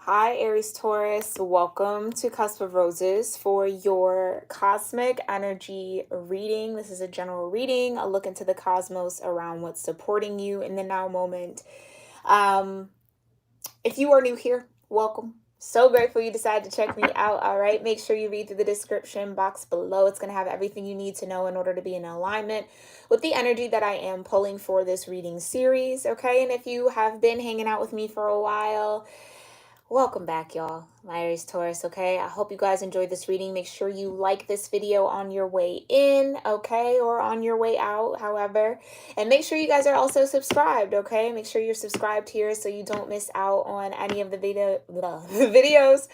Hi, Aries-Taurus. Welcome to Cusp of Roses for your cosmic energy reading. This is a general reading, a look into the cosmos around what's supporting you in the now moment. If you are new here, welcome. So grateful you decided to check me out. All right, make sure you read through the description box below. It's going to have everything you need to know in order to be in alignment with the energy that I am pulling for this reading series. Okay, and if you have been hanging out with me for a while, welcome back, y'all. My Aries-Taurus, okay? I hope you guys enjoyed this reading. Make sure you like this video on your way in, okay? Or on your way out, however. And make sure you guys are also subscribed, okay? Make sure you're subscribed here so you don't miss out on any of the videos,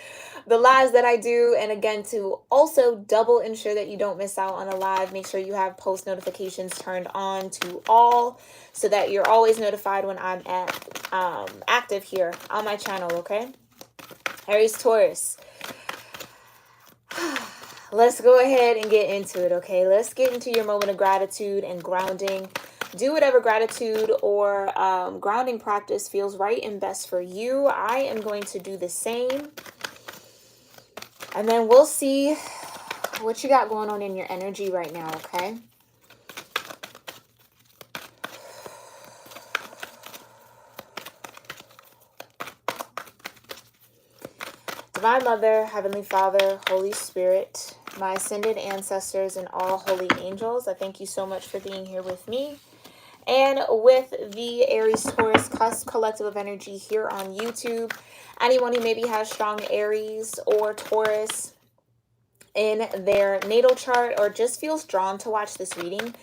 the lives that I do. And again, to also double ensure that you don't miss out on a live, make sure you have post notifications turned on to all so that you're always notified when I'm active here on my channel, okay? Aries-Taurus. Let's go ahead and get into it, okay? Let's get into your moment of gratitude and grounding. Do whatever gratitude or grounding practice feels right and best for you. I am going to do the same. And then we'll see what you got going on in your energy right now, okay? Divine Mother, Heavenly Father, Holy Spirit, my ascended ancestors, and all holy angels, I thank you so much for being here with me and with the Aries-Taurus Cusp Collective of Energy here on YouTube. Anyone who maybe has strong Aries or Taurus in their natal chart or just feels drawn to watch this reading,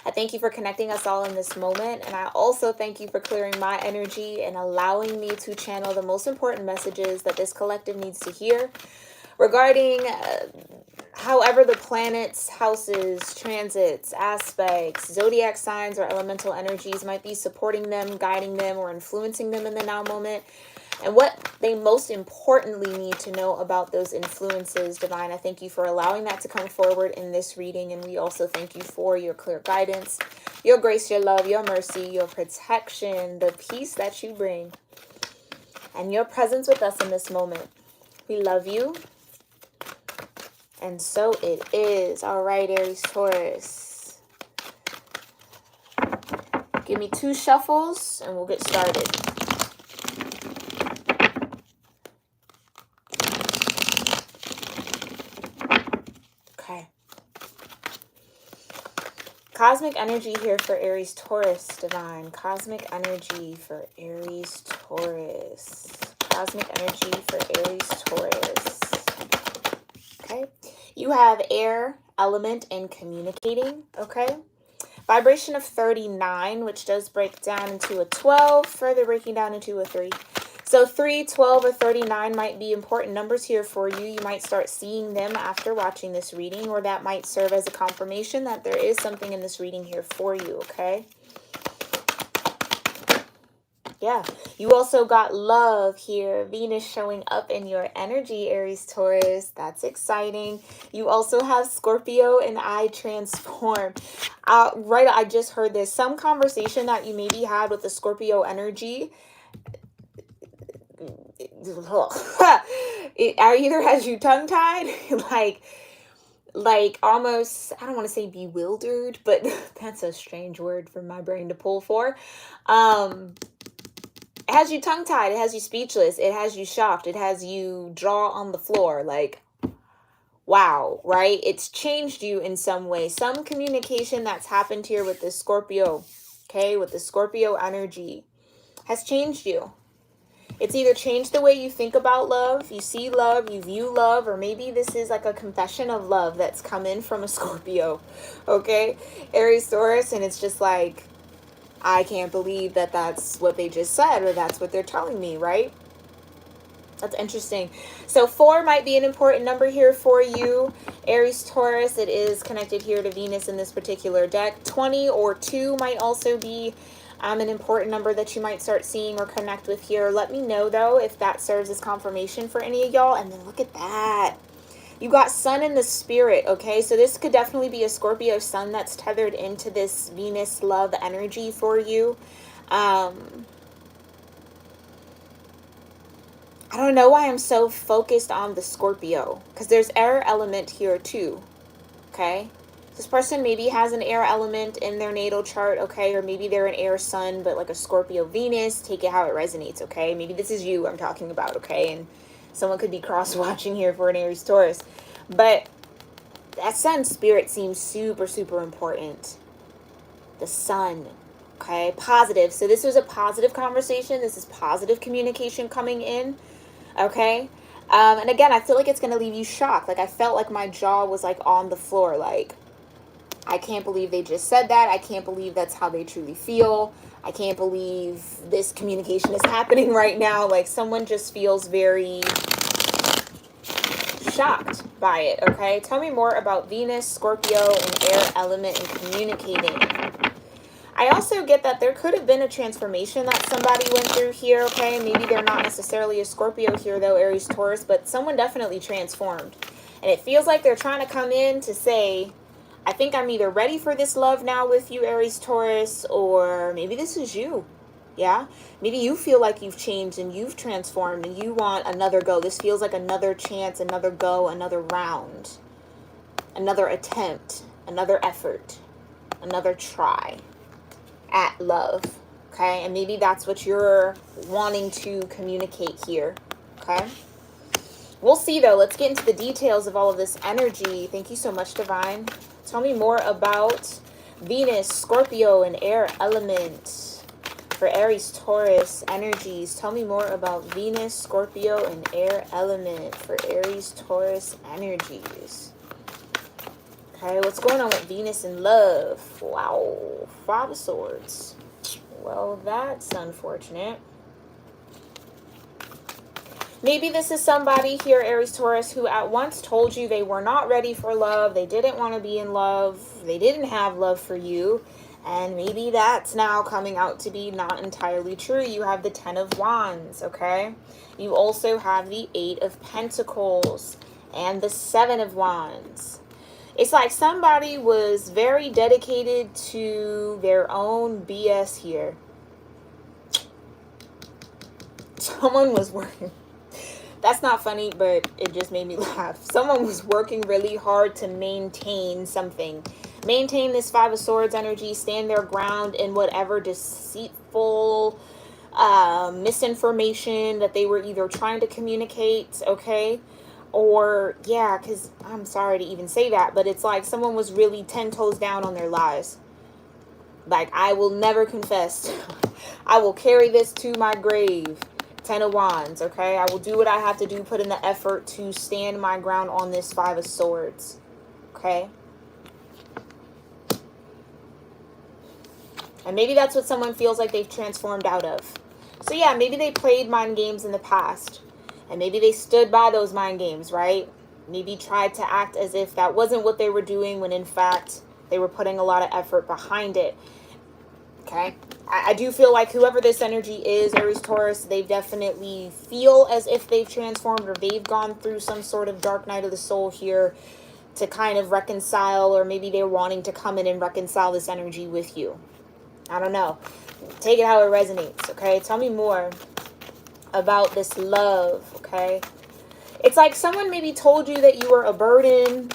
I thank you for connecting us all in this moment. And I also thank you for clearing my energy and allowing me to channel the most important messages that this collective needs to hear regarding however the planets, houses, transits, aspects, zodiac signs, or elemental energies might be supporting them, guiding them, or influencing them in the now moment. And what they most importantly need to know about those influences, Divine. I thank you for allowing that to come forward in this reading. And we also thank you for your clear guidance, your grace, your love, your mercy, your protection, the peace that you bring, and your presence with us in this moment. We love you. And so it is. All right, Aries-Taurus. Give me 2 shuffles and we'll get started. Okay. Cosmic energy here for Aries-Taurus, Divine. Cosmic energy for Aries-Taurus. Cosmic energy for Aries-Taurus. Okay. You have air element in communicating, okay? Vibration of 39, which does break down into a 12, further breaking down into a 3. So 3, 12, or 39 might be important numbers here for you. You might start seeing them after watching this reading, or that might serve as a confirmation that there is something in this reading here for you, okay? Yeah, you also got love here. Venus showing up in your energy, Aries-Taurus. That's exciting. You also have Scorpio and I transform. Right, I just heard this. Some conversation that you maybe had with the Scorpio energy, it either has you tongue-tied, like almost, I don't want to say bewildered, but that's a strange word for my brain to pull for. It has you tongue-tied. It has you speechless. It has you shocked. It has you draw on the floor. Like, wow, right? It's changed you in some way. Some communication that's happened here with this Scorpio, okay, with the Scorpio energy has changed you. It's either changed the way you think about love, you see love, you view love, or maybe this is like a confession of love that's come in from a Scorpio, okay? Aries-Taurus, and it's just like, I can't believe that that's what they just said, or that's what they're telling me, right? That's interesting. So 4 might be an important number here for you, Aries-Taurus. It is connected here to Venus in this particular deck. 20 or 2 might also be an important number that you might start seeing or connect with here. Let me know, though, if that serves as confirmation for any of y'all. And then look at that. You got sun in the spirit, okay? So this could definitely be a Scorpio sun that's tethered into this Venus love energy for you. I don't know why I'm so focused on the Scorpio, because there's air element here too, okay? This person maybe has an air element in their natal chart, okay? Or maybe they're an air sun, but like a Scorpio Venus. Take it how it resonates, okay? Maybe this is you I'm talking about, okay? And someone could be cross-watching here for an Aries-Taurus. But that sun spirit seems super, super important. The sun, okay? Positive. So this was a positive conversation. This is positive communication coming in, okay? And again, I feel like it's going to leave you shocked. Like, I felt like my jaw was like on the floor, like, I can't believe they just said that. I can't believe that's how they truly feel. I can't believe this communication is happening right now. Like, someone just feels very shocked by it, okay? Tell me more about Venus, Scorpio, and air element and communicating. I also get that there could have been a transformation that somebody went through here, okay? Maybe they're not necessarily a Scorpio here, though, Aries, Taurus, but someone definitely transformed. And it feels like they're trying to come in to say, I think I'm either ready for this love now with you, Aries, Taurus, or maybe this is you. Yeah? Maybe you feel like you've changed and you've transformed and you want another go. This feels like another chance, another go, another round, another attempt, another effort, another try at love. Okay? And maybe that's what you're wanting to communicate here. Okay? We'll see, though. Let's get into the details of all of this energy. Thank you so much, Divine. Tell me more about Venus, Scorpio, and air element for Aries, Taurus energies. Tell me more about Venus, Scorpio, and air element for Aries, Taurus energies. Okay, what's going on with Venus and love? Wow, Five of Swords. Well, that's unfortunate. Maybe this is somebody here, Aries, Taurus, who at once told you they were not ready for love. They didn't want to be in love. They didn't have love for you. And maybe that's now coming out to be not entirely true. You have the Ten of Wands, okay? You also have the Eight of Pentacles and the Seven of Wands. It's like somebody was very dedicated to their own BS here. Someone was working. That's not funny, but it just made me laugh. Someone was working really hard to maintain something. Maintain this Five of Swords energy. Stand their ground in whatever deceitful misinformation that they were either trying to communicate, okay? Or, yeah, because I'm sorry to even say that, but it's like someone was really 10 toes down on their lies. Like, I will never confess. I will carry this to my grave. Ten of Wands, okay? I will do what I have to do, put in the effort to stand my ground on this Five of Swords, okay? And maybe that's what someone feels like they've transformed out of. So yeah, maybe they played mind games in the past. And maybe they stood by those mind games, right? Maybe tried to act as if that wasn't what they were doing when in fact they were putting a lot of effort behind it. Okay? I do feel like whoever this energy is, Aries, Taurus, they definitely feel as if they've transformed or they've gone through some sort of dark night of the soul here to kind of reconcile, or maybe they're wanting to come in and reconcile this energy with you. I don't know. Take it how it resonates, okay? Tell me more about this love, okay? It's like someone maybe told you that you were a burden.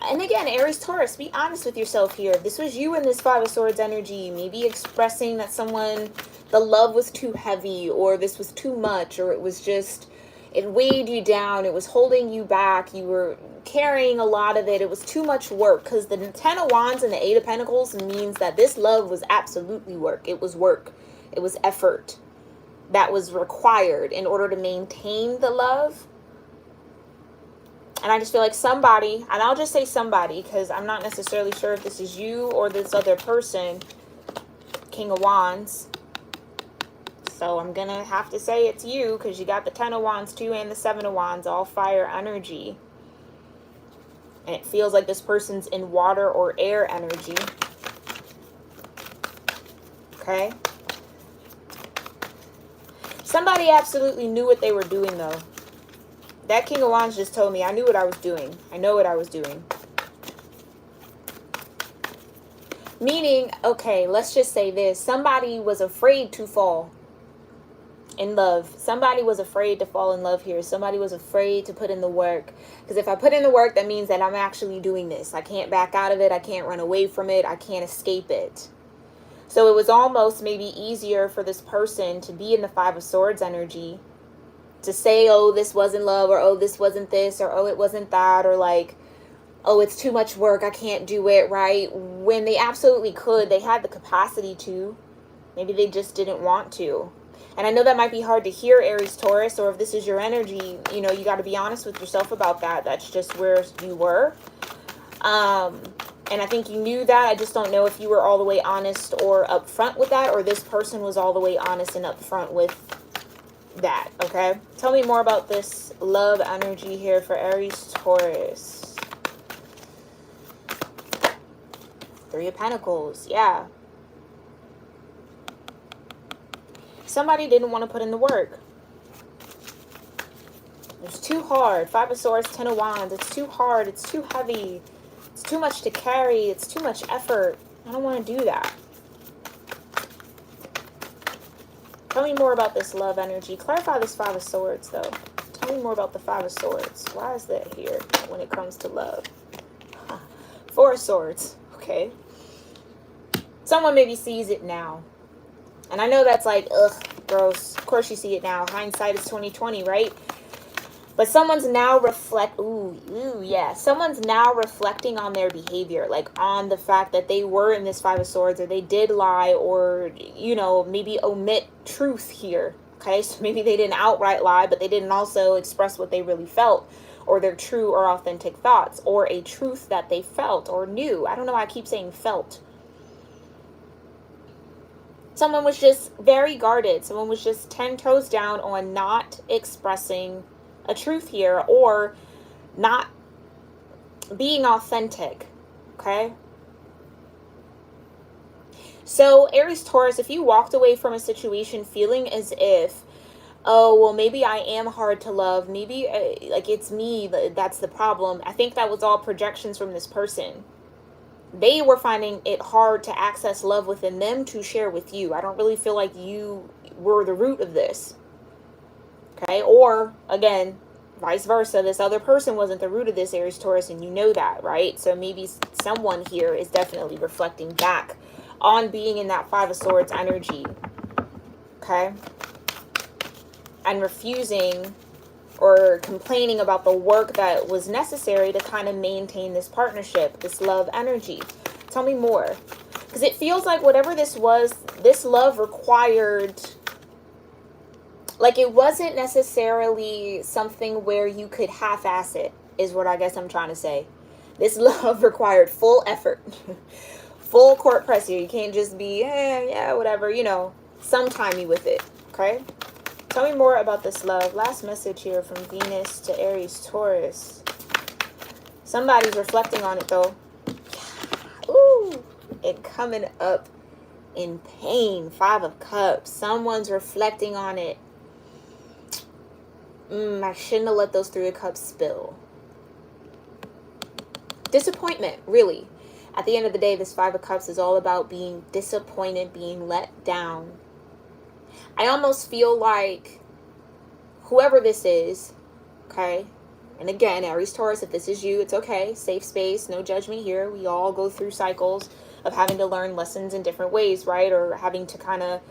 And again, Aries, Taurus, be honest with yourself here. If this was you in this Five of Swords energy, maybe expressing that someone, the love was too heavy, or this was too much, or it was just, it weighed you down, it was holding you back, you were carrying a lot of it, it was too much work. Because the Ten of Wands and the Eight of Pentacles means that this love was absolutely work. It was work. It was effort that was required in order to maintain the love. And I just feel like somebody, and I'll just say somebody because I'm not necessarily sure if this is you or this other person, King of Wands. So I'm going to have to say it's you because you got the Ten of Wands too and the Seven of Wands, all fire energy. And it feels like this person's in water or air energy. Okay? Somebody absolutely knew what they were doing though. That King of Wands just told me I knew what I was doing. I know what I was doing. Meaning, okay, let's just say this. Somebody was afraid to fall. in love. Somebody was afraid to fall in love here. Somebody was afraid to put in the work. Because if I put in the work, that means that I'm actually doing this. I can't back out of it. I can't run away from it. I can't escape it. So it was almost maybe easier for this person to be in the Five of Swords energy, to say, oh, this wasn't love, or oh, this wasn't this, or oh, it wasn't that, or like, oh, it's too much work, I can't do it, right? When they absolutely could, they had the capacity to. Maybe they just didn't want to. And I know that might be hard to hear, Aries, Taurus, or if this is your energy, you know, you got to be honest with yourself about that. That's just where you were. And I think you knew that. I just don't know if you were all the way honest or upfront with that, or this person was all the way honest and upfront with that, okay? Tell me more about this love energy here for Aries, Taurus. Three of Pentacles, yeah. Somebody didn't want to put in the work. It's too hard. Five of Swords, Ten of Wands. It's too hard. It's too heavy. It's too much to carry. It's too much effort. I don't want to do that. Tell me more about this love energy. Clarify this Five of Swords, though. Tell me more about the Five of Swords. Why is that here when it comes to love? Huh. Four of Swords. Okay. Someone maybe sees it now. And I know that's like, ugh, gross. Of course you see it now. Hindsight is 20/20, right? But someone's now someone's now reflecting on their behavior, like on the fact that they were in this Five of Swords, or they did lie, or, you know, maybe omit truth here. Okay, so maybe they didn't outright lie, but they didn't also express what they really felt, or their true or authentic thoughts, or a truth that they felt or knew. I don't know why I keep saying felt. Someone was just very guarded. Someone was just 10 toes down on not expressing a truth here, or not being authentic, okay? So Aries, Taurus, if you walked away from a situation feeling as if, oh, well, maybe I am hard to love, maybe like it's me that's the problem, I think that was all projections from this person. They were finding it hard to access love within them to share with you. I don't really feel like you were the root of this. Okay? Or, again, vice versa. This other person wasn't the root of this, Aries, Taurus, and you know that, right? So maybe someone here is definitely reflecting back on being in that Five of Swords energy. Okay? And refusing or complaining about the work that was necessary to kind of maintain this partnership, this love energy. Tell me more. Because it feels like whatever this was, this love required, like it wasn't necessarily something where you could half-ass it, is what I guess I'm trying to say. This love required full effort, full court press here. You can't just be, yeah, whatever, you know, sometimey with it, okay? Tell me more about this love. Last message here from Venus to Aries, Taurus. Somebody's reflecting on it, though. Ooh, it coming up in pain. Five of Cups. Someone's reflecting on it. I shouldn't have let those Three of Cups spill. Disappointment, really. At the end of the day, this Five of Cups is all about being disappointed, being let down. I almost feel like whoever this is, okay, and again, Aries, Taurus, if this is you, it's okay. Safe space, no judgment here. We all go through cycles of having to learn lessons in different ways, right? Or having to kind of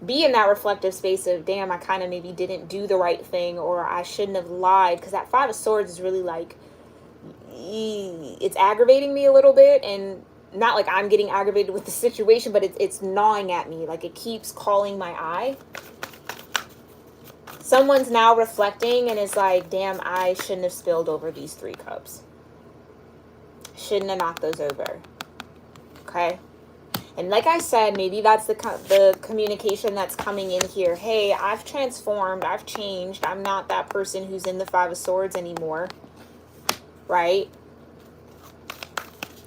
be in that reflective space of, damn, I kind of maybe didn't do the right thing, or I shouldn't have lied. Because that Five of Swords is really like, it's aggravating me a little bit, and not like I'm getting aggravated with the situation, but it's gnawing at me. Like it keeps calling my eye. Someone's now reflecting and is like, damn, I shouldn't have spilled over these Three Cups. Shouldn't have knocked those over. Okay? And like I said, maybe that's the communication that's coming in here. Hey, I've transformed. I've changed. I'm not that person who's in the Five of Swords anymore. Right?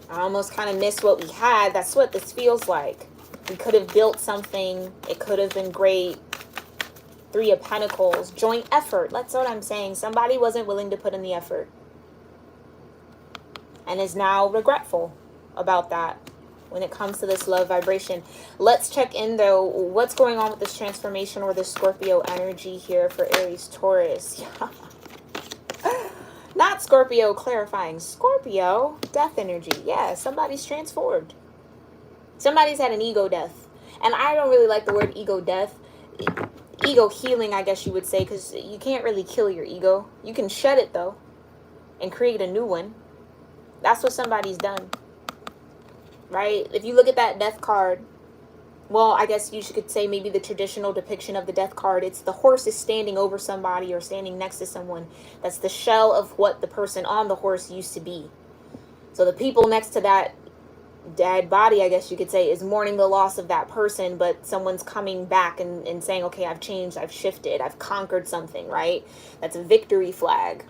I almost kind of miss what we had. That's what this feels like. We could have built something. It could have been great. Three of Pentacles. Joint effort. That's what I'm saying. Somebody wasn't willing to put in the effort. And is now regretful about that. when it comes to this love vibration. Let's check in, though. What's going on with this transformation or this Scorpio energy here for Aries, Taurus? Not Scorpio, clarifying. Scorpio, death energy. Yeah, somebody's transformed. Somebody's had an ego death. And I don't really like the word ego death. Ego healing, I guess you would say, because you can't really kill your ego. You can shed it, though, and create a new one. That's what somebody's done, right? If you look at that death card, well, I guess you could say maybe the traditional depiction of the death card, it's the horse is standing over somebody or standing next to someone. That's the shell of what the person on the horse used to be. So the people next to that dead body, I guess you could say, is mourning the loss of that person, but someone's coming back and saying, okay, I've changed, I've shifted, I've conquered something, right? That's a victory flag.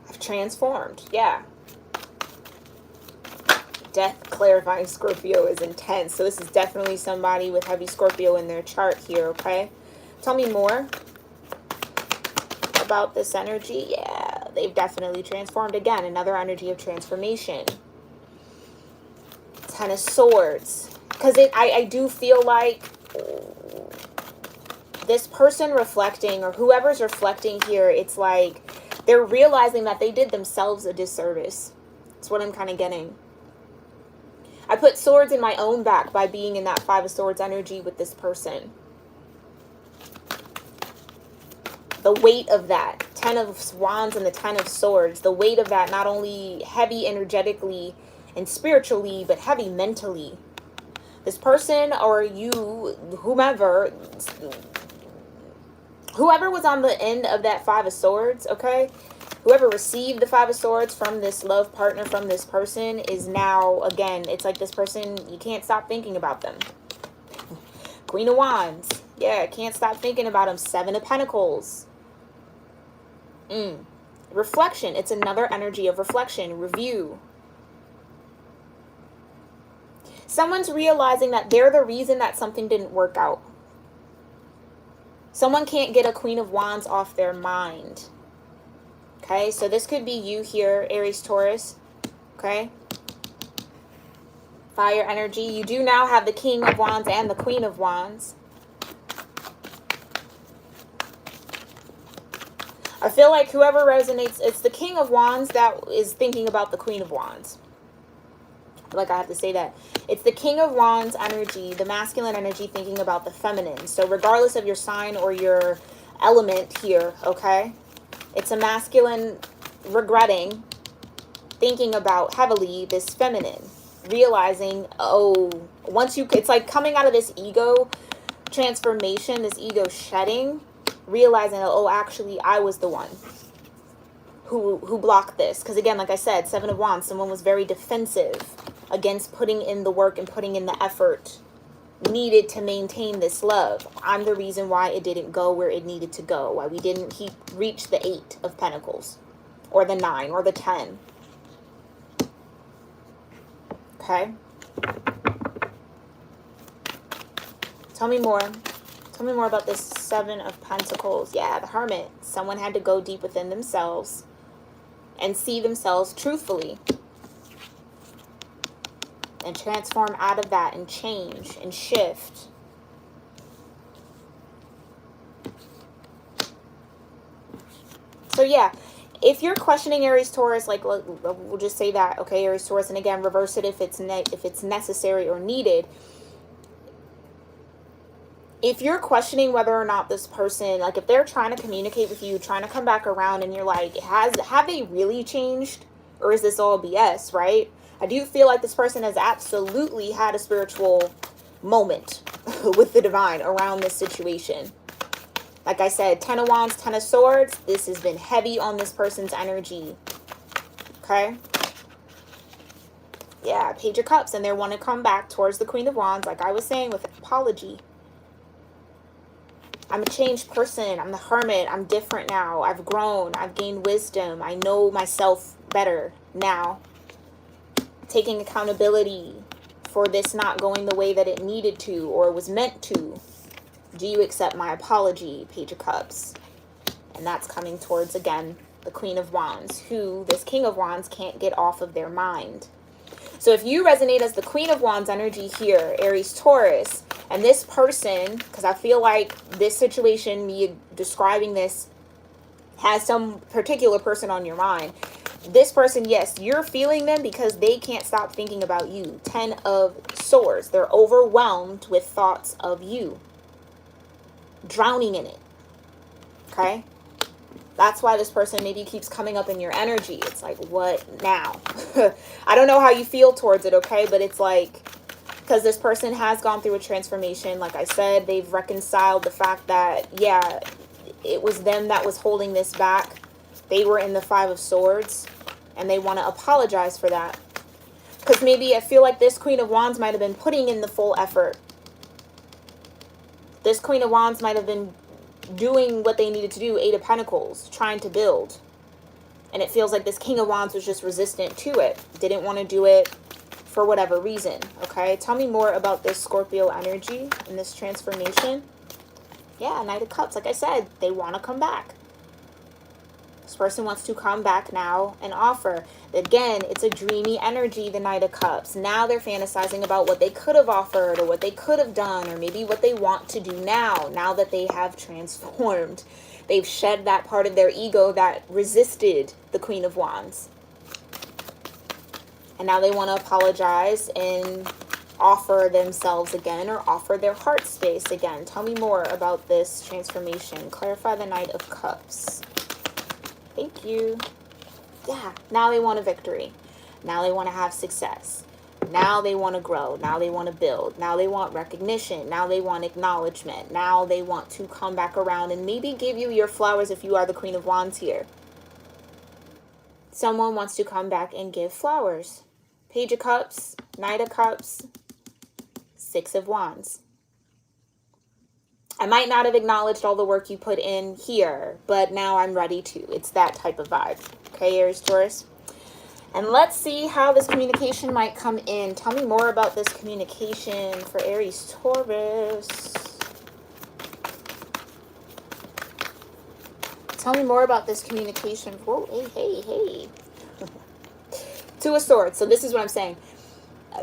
I've transformed, yeah. Death clarifying Scorpio is intense. So this is definitely somebody with heavy Scorpio in their chart here, okay? Tell me more about this energy. Yeah, they've definitely transformed. Again, another energy of transformation. Ten of Swords. Because I do feel like this person reflecting, or whoever's reflecting here, it's like they're realizing that they did themselves a disservice. That's what I'm kind of getting. I put swords in my own back by being in that Five of Swords energy with this person. The weight of that, 10 of Wands and the 10 of Swords, the weight of that, not only heavy energetically and spiritually, but heavy mentally. This person, or you, whomever was on the end of that Five of Swords, okay? Whoever received the Five of Swords from this love partner, from this person, is now, again, it's like this person, you can't stop thinking about them. Queen of Wands. Yeah, can't stop thinking about them. Seven of Pentacles. Reflection. It's another energy of reflection, review. Someone's realizing that they're the reason that something didn't work out. Someone can't get a Queen of Wands off their mind. Okay, so this could be you here, Aries, Taurus. Okay. Fire energy. You do now have the King of Wands and the Queen of Wands. I feel like whoever resonates, it's the King of Wands that is thinking about the Queen of Wands. I feel like I have to say that. It's the King of Wands energy, the masculine energy, thinking about the feminine. So regardless of your sign or your element here, okay? It's a masculine regretting, thinking about heavily this feminine, realizing, oh, once you, it's like coming out of this ego transformation, this ego shedding, realizing, oh, actually, I was the one who blocked this. Because again, like I said, Seven of Wands, someone was very defensive against putting in the work and putting in the effort needed to maintain this love. I'm the reason why it didn't go where it needed to go, why we didn't reach the 8 of Pentacles or the 9 or the 10. Okay, tell me more about this Seven of Pentacles. Yeah, the Hermit. Someone had to go deep within themselves and see themselves truthfully and transform out of that and change and shift. So yeah, if you're questioning Aries, Taurus, like we'll just say that, okay, Aries, Taurus, and again, reverse it if it's necessary or needed. If you're questioning whether or not this person, like if they're trying to communicate with you, trying to come back around, and you're like, have they really changed, or is this all BS, right? I do feel like this person has absolutely had a spiritual moment with the divine around this situation. Like I said, 10 of Wands, 10 of Swords. This has been heavy on this person's energy. Okay? Yeah, Page of Cups. And they want to come back towards the Queen of Wands, like I was saying, with an apology. I'm a changed person. I'm the Hermit. I'm different now. I've grown. I've gained wisdom. I know myself better now. Taking accountability for this not going the way that it needed to or was meant to. Do you accept my apology, Page of Cups? And that's coming towards, again, the Queen of Wands, who this King of Wands can't get off of their mind. So if you resonate as the Queen of Wands energy here, Aries-Taurus, and this person, because I feel like this situation, me describing this, has some particular person on your mind. This person, yes, you're feeling them because they can't stop thinking about you. 10 of Swords. They're overwhelmed with thoughts of you. Drowning in it. Okay? That's why this person maybe keeps coming up in your energy. It's like, what now? I don't know how you feel towards it, okay? But it's like, because this person has gone through a transformation. Like I said, they've reconciled the fact that, yeah, it was them that was holding this back. They were in the 5 of Swords, and they want to apologize for that. Because maybe I feel like this Queen of Wands might have been putting in the full effort. This Queen of Wands might have been doing what they needed to do, 8 of Pentacles, trying to build. And it feels like this King of Wands was just resistant to it. Didn't want to do it for whatever reason, okay? Tell me more about this Scorpio energy and this transformation. Yeah, Knight of Cups. Like I said, they want to come back. This person wants to come back now and offer. Again, it's a dreamy energy, the Knight of Cups. Now they're fantasizing about what they could have offered or what they could have done or maybe what they want to do now that they have transformed. They've shed that part of their ego that resisted the Queen of Wands. And now they want to apologize and offer themselves again or offer their heart space again. Tell me more about this transformation. Clarify the Knight of Cups. Thank you. Yeah, now they want a victory. Now they want to have success. Now they want to grow. Now they want to build. Now they want recognition. Now they want acknowledgement. Now they want to come back around and maybe give you your flowers if you are the Queen of Wands here. Someone wants to come back and give flowers. Page of Cups, Knight of Cups, 6 of Wands. I might not have acknowledged all the work you put in here, but now I'm ready to. It's that type of vibe. Okay, Aries, Taurus. And let's see how this communication might come in. Tell me more about this communication for Aries, Taurus. Tell me more about this communication. Whoa, hey. 2 of Swords. So this is what I'm saying.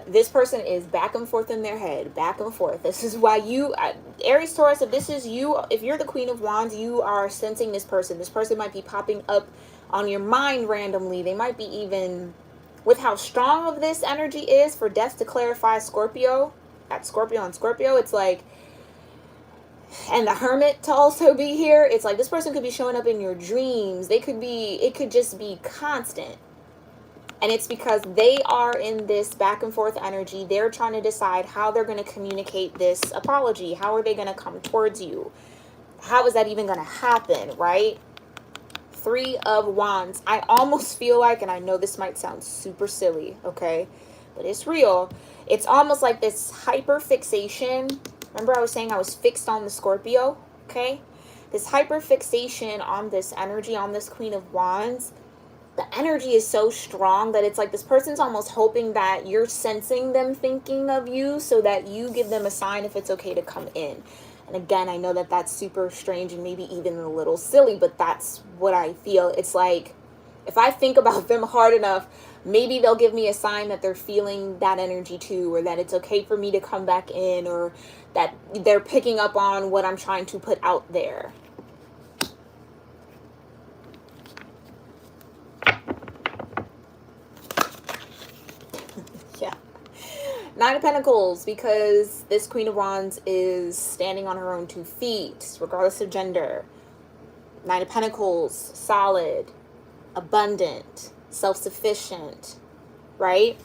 This person is back and forth in their head, back and forth. This is why you, Aries, Taurus, if this is you, if you're the Queen of Wands, you are sensing this person. This person might be popping up on your mind randomly. They might be even, with how strong of this energy is for Death to clarify Scorpio, at Scorpio on Scorpio, it's like, and the Hermit to also be here, it's like this person could be showing up in your dreams. They could be, it could just be constant. And it's because they are in this back and forth energy. They're trying to decide how they're going to communicate this apology. How are they going to come towards you? How is that even going to happen, right? 3 of Wands. I almost feel like, and I know this might sound super silly, okay? But it's real. It's almost like this hyper fixation. Remember I was saying I was fixed on the Scorpio, okay? This hyper fixation on this energy, on this Queen of Wands. The energy is so strong that it's like this person's almost hoping that you're sensing them thinking of you so that you give them a sign if it's okay to come in. And again, I know that that's super strange and maybe even a little silly, but that's what I feel. It's like if I think about them hard enough, maybe they'll give me a sign that they're feeling that energy too, or that it's okay for me to come back in, or that they're picking up on what I'm trying to put out there. Yeah. 9 of Pentacles, because this Queen of Wands is standing on her own 2 feet, regardless of gender. 9 of Pentacles, solid, abundant, self-sufficient, right?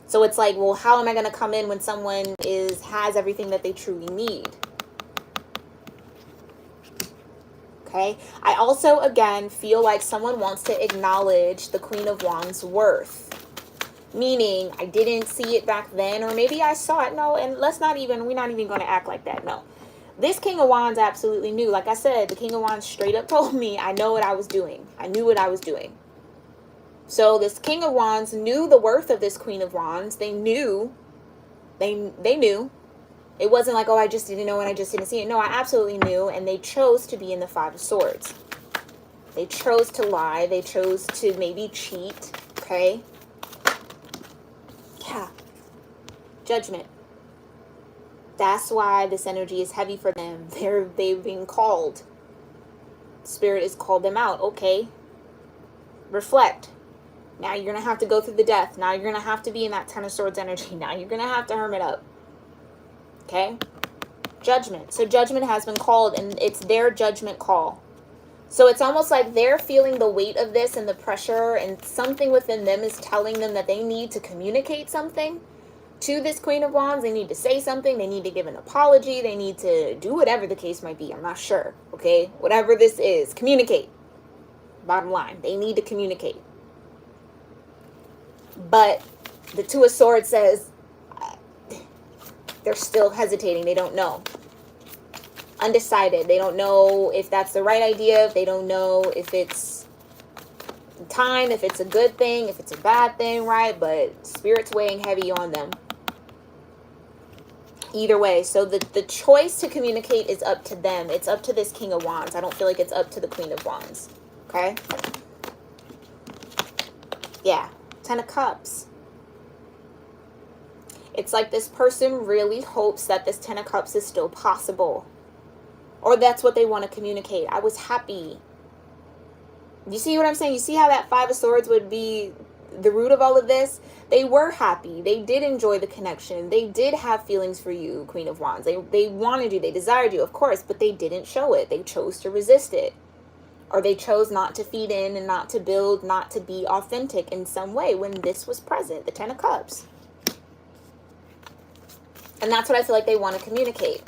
So it's like, well, how am I going to come in when someone has everything that they truly need? Okay. I also, again, feel like someone wants to acknowledge the Queen of Wands' worth. Meaning, I didn't see it back then, or maybe I saw it. No, and we're not even going to act like that. No. This King of Wands absolutely knew. Like I said, the King of Wands straight up told me, I know what I was doing. I knew what I was doing. So this King of Wands knew the worth of this Queen of Wands. They knew. They knew. It wasn't like, oh, I just didn't know and I just didn't see it. No, I absolutely knew, and they chose to be in the 5 of Swords. They chose to lie. They chose to maybe cheat. Okay? Yeah. Judgment. That's why this energy is heavy for them. They've been called. Spirit has called them out. Okay. Reflect. Now you're going to have to go through the death. Now you're going to have to be in that Ten of Swords energy. Now you're going to have to hermit up. Okay? Judgment. So judgment has been called, and it's their judgment call. So it's almost like they're feeling the weight of this and the pressure, and something within them is telling them that they need to communicate something to this Queen of Wands. They need to say something. They need to give an apology. They need to do whatever the case might be. I'm not sure. Okay? Whatever this is, communicate. Bottom line, they need to communicate. But the Two of Swords says they're still hesitating. They don't know. Undecided. They don't know if that's the right idea. They don't know if it's time, if it's a good thing, if it's a bad thing, right? But Spirit's weighing heavy on them. Either way, so the choice to communicate is up to them. It's up to this King of Wands. I don't feel like it's up to the Queen of Wands. Okay? Yeah. Ten of Cups. It's like this person really hopes that this Ten of Cups is still possible. Or that's what they want to communicate. I was happy. You see what I'm saying? You see how that Five of Swords would be the root of all of this? They were happy. They did enjoy the connection. They did have feelings for you, Queen of Wands. They wanted you. They desired you, of course, but they didn't show it. They chose to resist it. Or they chose not to feed in and not to build, not to be authentic in some way when this was present, the Ten of Cups. And that's what I feel like they want to communicate.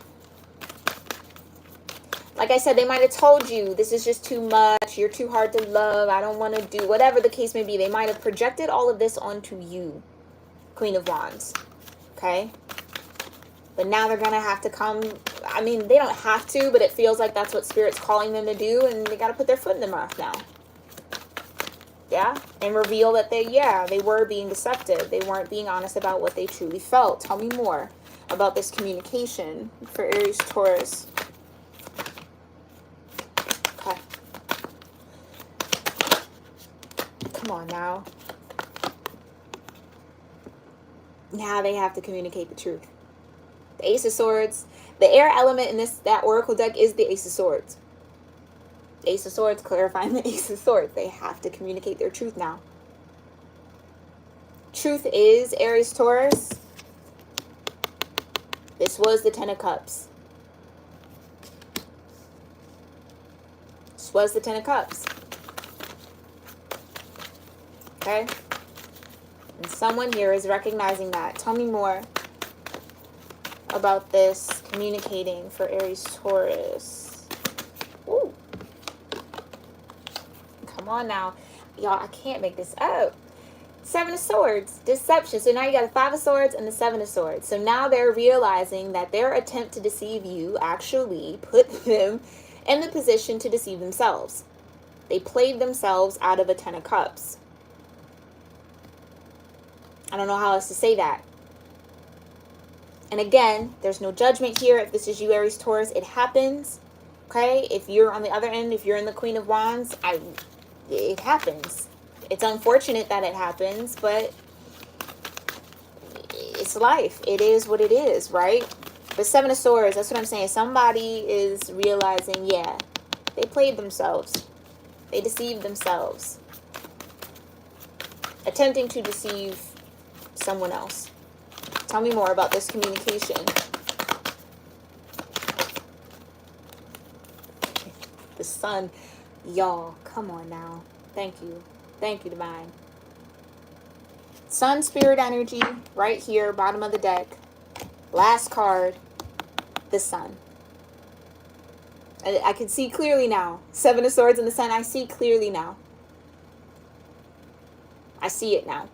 Like I said, they might have told you, this is just too much, you're too hard to love, I don't want to do, whatever the case may be. They might have projected all of this onto you, Queen of Wands. Okay? But now they're going to have to come, I mean, they don't have to, but it feels like that's what Spirit's calling them to do, and they got to put their foot in their mouth now. Yeah? And reveal that they were being deceptive. They weren't being honest about what they truly felt. Tell me more about this communication for Aries-Taurus. Okay. Come on now. Now they have to communicate the truth. The Ace of Swords. The air element in that Oracle deck is the Ace of Swords. The Ace of Swords clarifying the Ace of Swords. They have to communicate their truth now. Truth is, Aries-Taurus, this was the Ten of Cups. This was the Ten of Cups. Okay? And someone here is recognizing that. Tell me more about this communicating for Aries-Taurus. Ooh. Come on now. Y'all, I can't make this up. Seven of Swords. Deception. So now you got the Five of Swords and the Seven of Swords. So now they're realizing that their attempt to deceive you actually put them in the position to deceive themselves. They played themselves out of a Ten of Cups. I don't know how else to say that. And again, there's no judgment here. If this is you, Aries-Taurus, it happens. Okay? If you're on the other end, if you're in the Queen of Wands, it happens. It's unfortunate that it happens, but it's life. It is what it is, right? But Seven of Swords, that's what I'm saying. Somebody is realizing, yeah, they played themselves. They deceived themselves. Attempting to deceive someone else. Tell me more about this communication. The Sun. Y'all, come on now. Thank you. Thank you, Divine. Sun Spirit energy right here, bottom of the deck. Last card, the Sun. I can see clearly now. Seven of Swords and the Sun. I see clearly now. I see it now.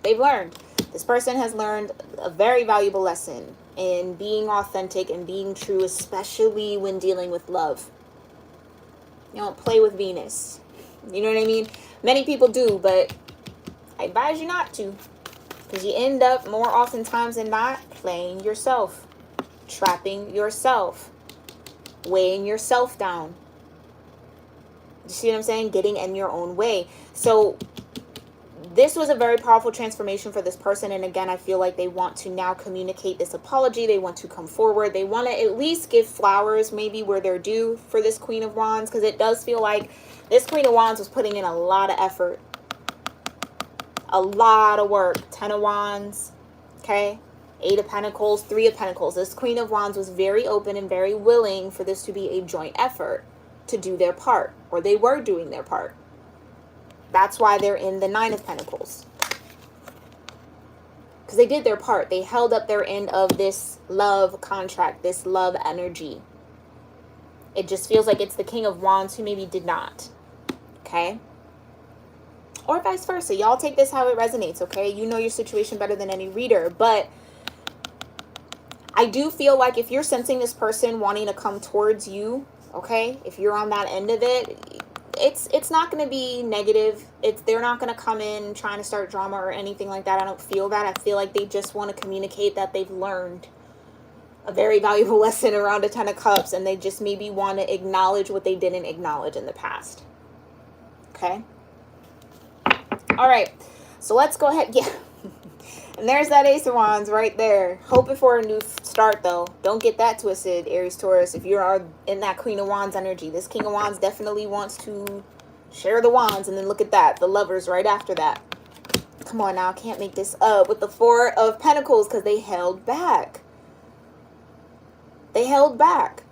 They've learned. This person has learned a very valuable lesson in being authentic and being true, especially when dealing with love. You don't play with Venus. You know what I mean? Many people do, but I advise you not to. Because you end up, more oftentimes than not, playing yourself. Trapping yourself. Weighing yourself down. You see what I'm saying? Getting in your own way. So this was a very powerful transformation for this person. And again, I feel like they want to now communicate this apology. They want to come forward. They want to at least give flowers maybe where they're due for this Queen of Wands, because it does feel like this Queen of Wands was putting in a lot of effort, a lot of work. 10 of Wands, okay? 8 of Pentacles, 3 of Pentacles. This Queen of Wands was very open and very willing for this to be a joint effort to do their part, or they were doing their part. That's why they're in the 9 of Pentacles. Because they did their part. They held up their end of this love contract, this love energy. It just feels like it's the King of Wands who maybe did not. Okay? Or vice versa. Y'all take this how it resonates, okay? You know your situation better than any reader. But I do feel like if you're sensing this person wanting to come towards you, okay? If you're on that end of it, it's not going to be negative. They're not going to come in trying to start drama or anything like that. I don't feel that. I feel like they just want to communicate that they've learned a very valuable lesson around a 10 of Cups, and they just maybe want to acknowledge what they didn't acknowledge in the past. Okay? All right. So let's go ahead. Yeah. And there's that Ace of Wands right there. Hoping for a new start, though. Don't get that twisted, Aries, Taurus. If you are in that Queen of Wands energy, this King of Wands definitely wants to share the wands. And then look at that. The Lovers right after that. Come on now. I can't make this up with the 4 of Pentacles because they held back. They held back.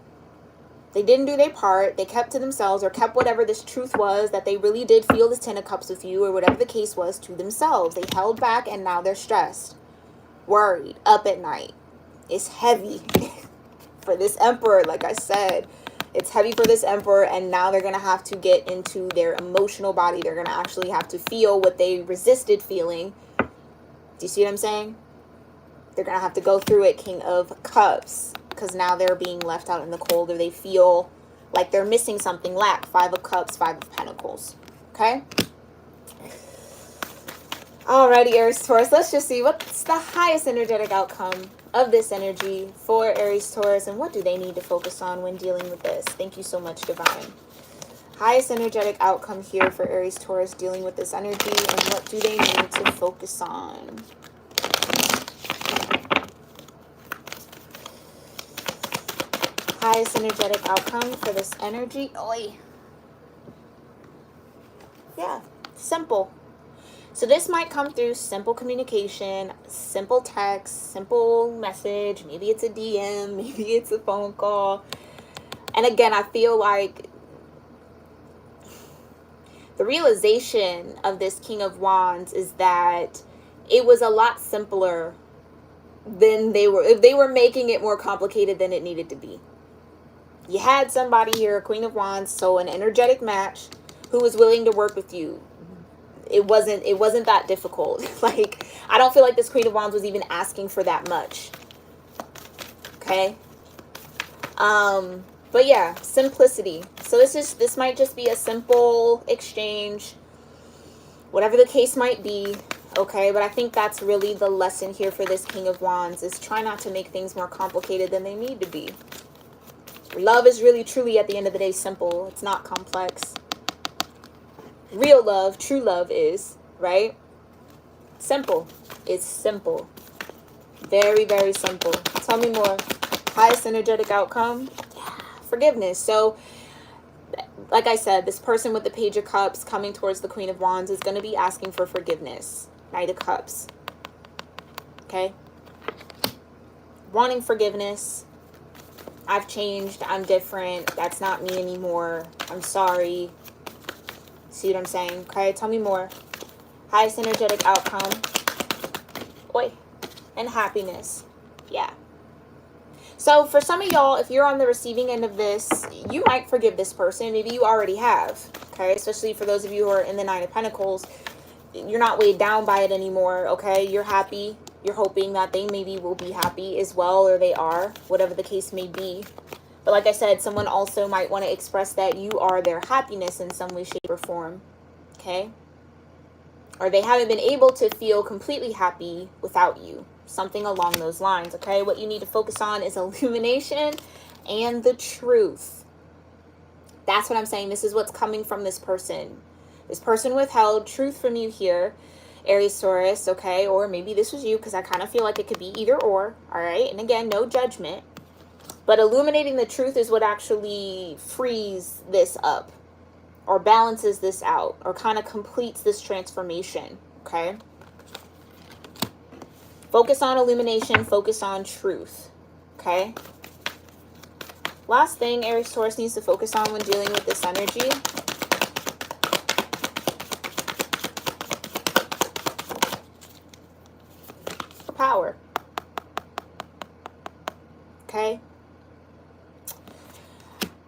They didn't do their part. They kept to themselves, or kept whatever this truth was that they really did feel this 10 of Cups with you, or whatever the case was, to themselves. They held back, and now they're stressed, worried, up at night. It's heavy for this Emperor. Like I said, it's heavy for this Emperor, and now they're going to have to get into their emotional body. They're going to actually have to feel what they resisted feeling. Do you see what I'm saying? They're going to have to go through it, King of Cups. Because now they're being left out in the cold, or they feel like they're missing something, lack. 5 of Cups, 5 of Pentacles. Okay? Alrighty, Aries, Taurus. Let's just see what's the highest energetic outcome of this energy for Aries, Taurus, and what do they need to focus on when dealing with this? Thank you so much, Divine. Highest energetic outcome here for Aries, Taurus dealing with this energy, and what do they need to focus on? Highest energetic outcome for this energy. Oi. Yeah, simple. So this might come through simple communication, simple text, simple message. Maybe it's a DM, maybe it's a phone call. And again, I feel like the realization of this King of Wands is that it was a lot simpler than if they were making it more complicated than it needed to be. You had somebody here, a Queen of Wands, so an energetic match, who was willing to work with you. It wasn't that difficult. Like, I don't feel like this Queen of Wands was even asking for that much. Okay? But yeah, simplicity. So this might just be a simple exchange, whatever the case might be. Okay, but I think that's really the lesson here for this King of Wands, is try not to make things more complicated than they need to be. Love is really, truly, at the end of the day, simple. It's not complex. Real love, true love is, right? Simple. It's simple. Very, very simple. Tell me more. Highest energetic outcome? Yeah, forgiveness. So, like I said, this person with the Page of Cups coming towards the Queen of Wands is going to be asking for forgiveness. Knight of Cups. Okay? Wanting forgiveness. I've changed. I'm different. That's not me anymore. I'm sorry. See what I'm saying? Okay, tell me more. Highest energetic outcome. Oi. And happiness. Yeah. So for some of y'all, if you're on the receiving end of this, you might forgive this person. Maybe you already have. Okay, especially for those of you who are in the 9 of Pentacles. You're not weighed down by it anymore. Okay, you're happy. You're hoping that they maybe will be happy as well, or they are, whatever the case may be. But like I said, someone also might want to express that you are their happiness in some way, shape, or form. Okay? Or they haven't been able to feel completely happy without you. Something along those lines. Okay? What you need to focus on is illumination and the truth. That's what I'm saying. This is what's coming from this person. This person withheld truth from you here, Aries-taurus, okay? Or maybe this was you, because I kind of feel like it could be either or, all right? And again, no judgment. But illuminating the truth is what actually frees this up, or balances this out, or kind of completes this transformation, okay? Focus on illumination, focus on truth, okay? Last thing Aries-taurus needs to focus on when dealing with this energy. Power. Okay?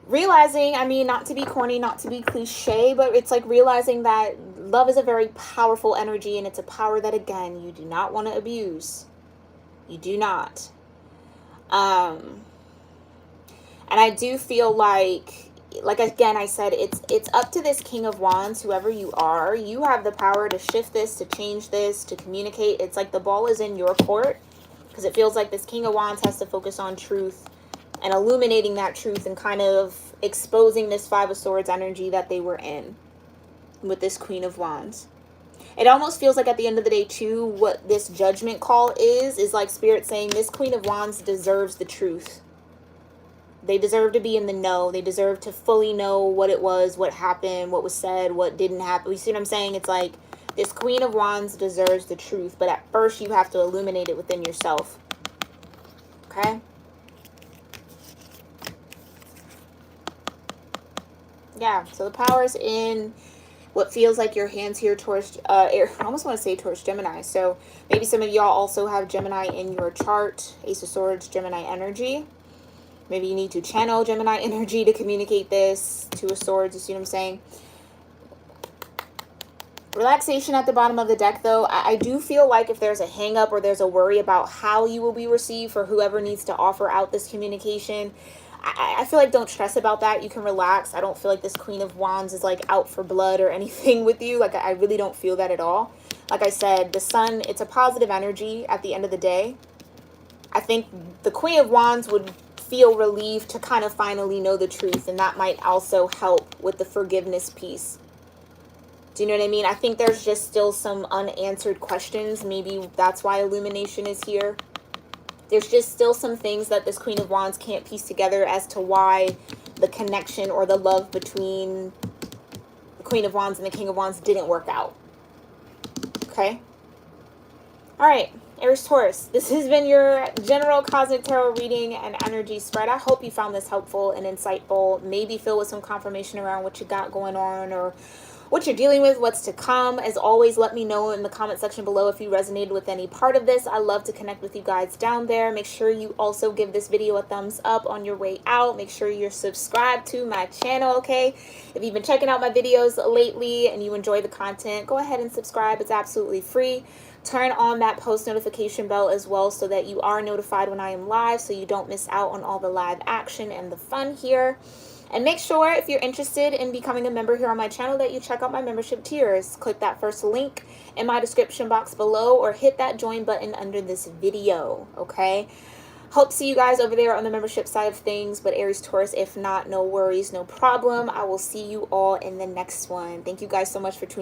Realizing, I mean, not to be corny, not to be cliche, but it's like realizing that love is a very powerful energy, and it's a power that, again, you do not want to abuse. You do not. And I do feel like again, I said, it's up to this King of Wands, whoever you are. You have the power to shift this, to change this, to communicate. It's like the ball is in your court, because it feels like this King of Wands has to focus on truth and illuminating that truth and kind of exposing this Five of Swords energy that they were in with this Queen of Wands. It almost feels like at the end of the day, too, what this judgment call is like Spirit saying this Queen of Wands deserves the truth. They deserve to be in the know. They deserve to fully know what it was, what happened, what was said, what didn't happen. You see what I'm saying? It's like this Queen of Wands deserves the truth, but at first you have to illuminate it within yourself. Okay? Yeah, so the power's in what feels like your hands here towards, I almost want to say towards Gemini. So maybe some of y'all also have Gemini in your chart. Ace of Swords, Gemini energy. Maybe you need to channel Gemini energy to communicate this. Two of Swords, you see what I'm saying? Relaxation at the bottom of the deck, though. I do feel like if there's a hang up or there's a worry about how you will be received for whoever needs to offer out this communication, I feel like don't stress about that. You can relax. I don't feel like this Queen of Wands is like out for blood or anything with you. Like, I really don't feel that at all. Like I said, the Sun, it's a positive energy at the end of the day. I think the Queen of Wands would feel relieved to kind of finally know the truth, and that might also help with the forgiveness piece. Do you know what I mean? I think there's just still some unanswered questions. Maybe that's why illumination is here. There's just still some things that this Queen of Wands can't piece together as to why the connection or the love between the Queen of Wands and the King of Wands didn't work out. Okay? All right. Aries-taurus, this has been your general cosmic tarot reading and energy spread. I hope you found this helpful and insightful. Maybe filled with some confirmation around what you got going on or what you're dealing with, what's to come. As always, let me know in the comment section below if you resonated with any part of this. I love to connect with you guys down there. Make sure you also give this video a thumbs up on your way out. Make sure you're subscribed to my channel, okay? If you've been checking out my videos lately and you enjoy the content, go ahead and subscribe. It's absolutely free. Turn on that post notification bell as well so that you are notified when I am live, so you don't miss out on all the live action and the fun here. And make sure, if you're interested in becoming a member here on my channel, that you check out my membership tiers. Click that first link in my description box below or hit that join button under this video, okay? Hope to see you guys over there on the membership side of things. But Aries-taurus, if not, no worries, no problem. I will see you all in the next one. Thank you guys so much for tuning in.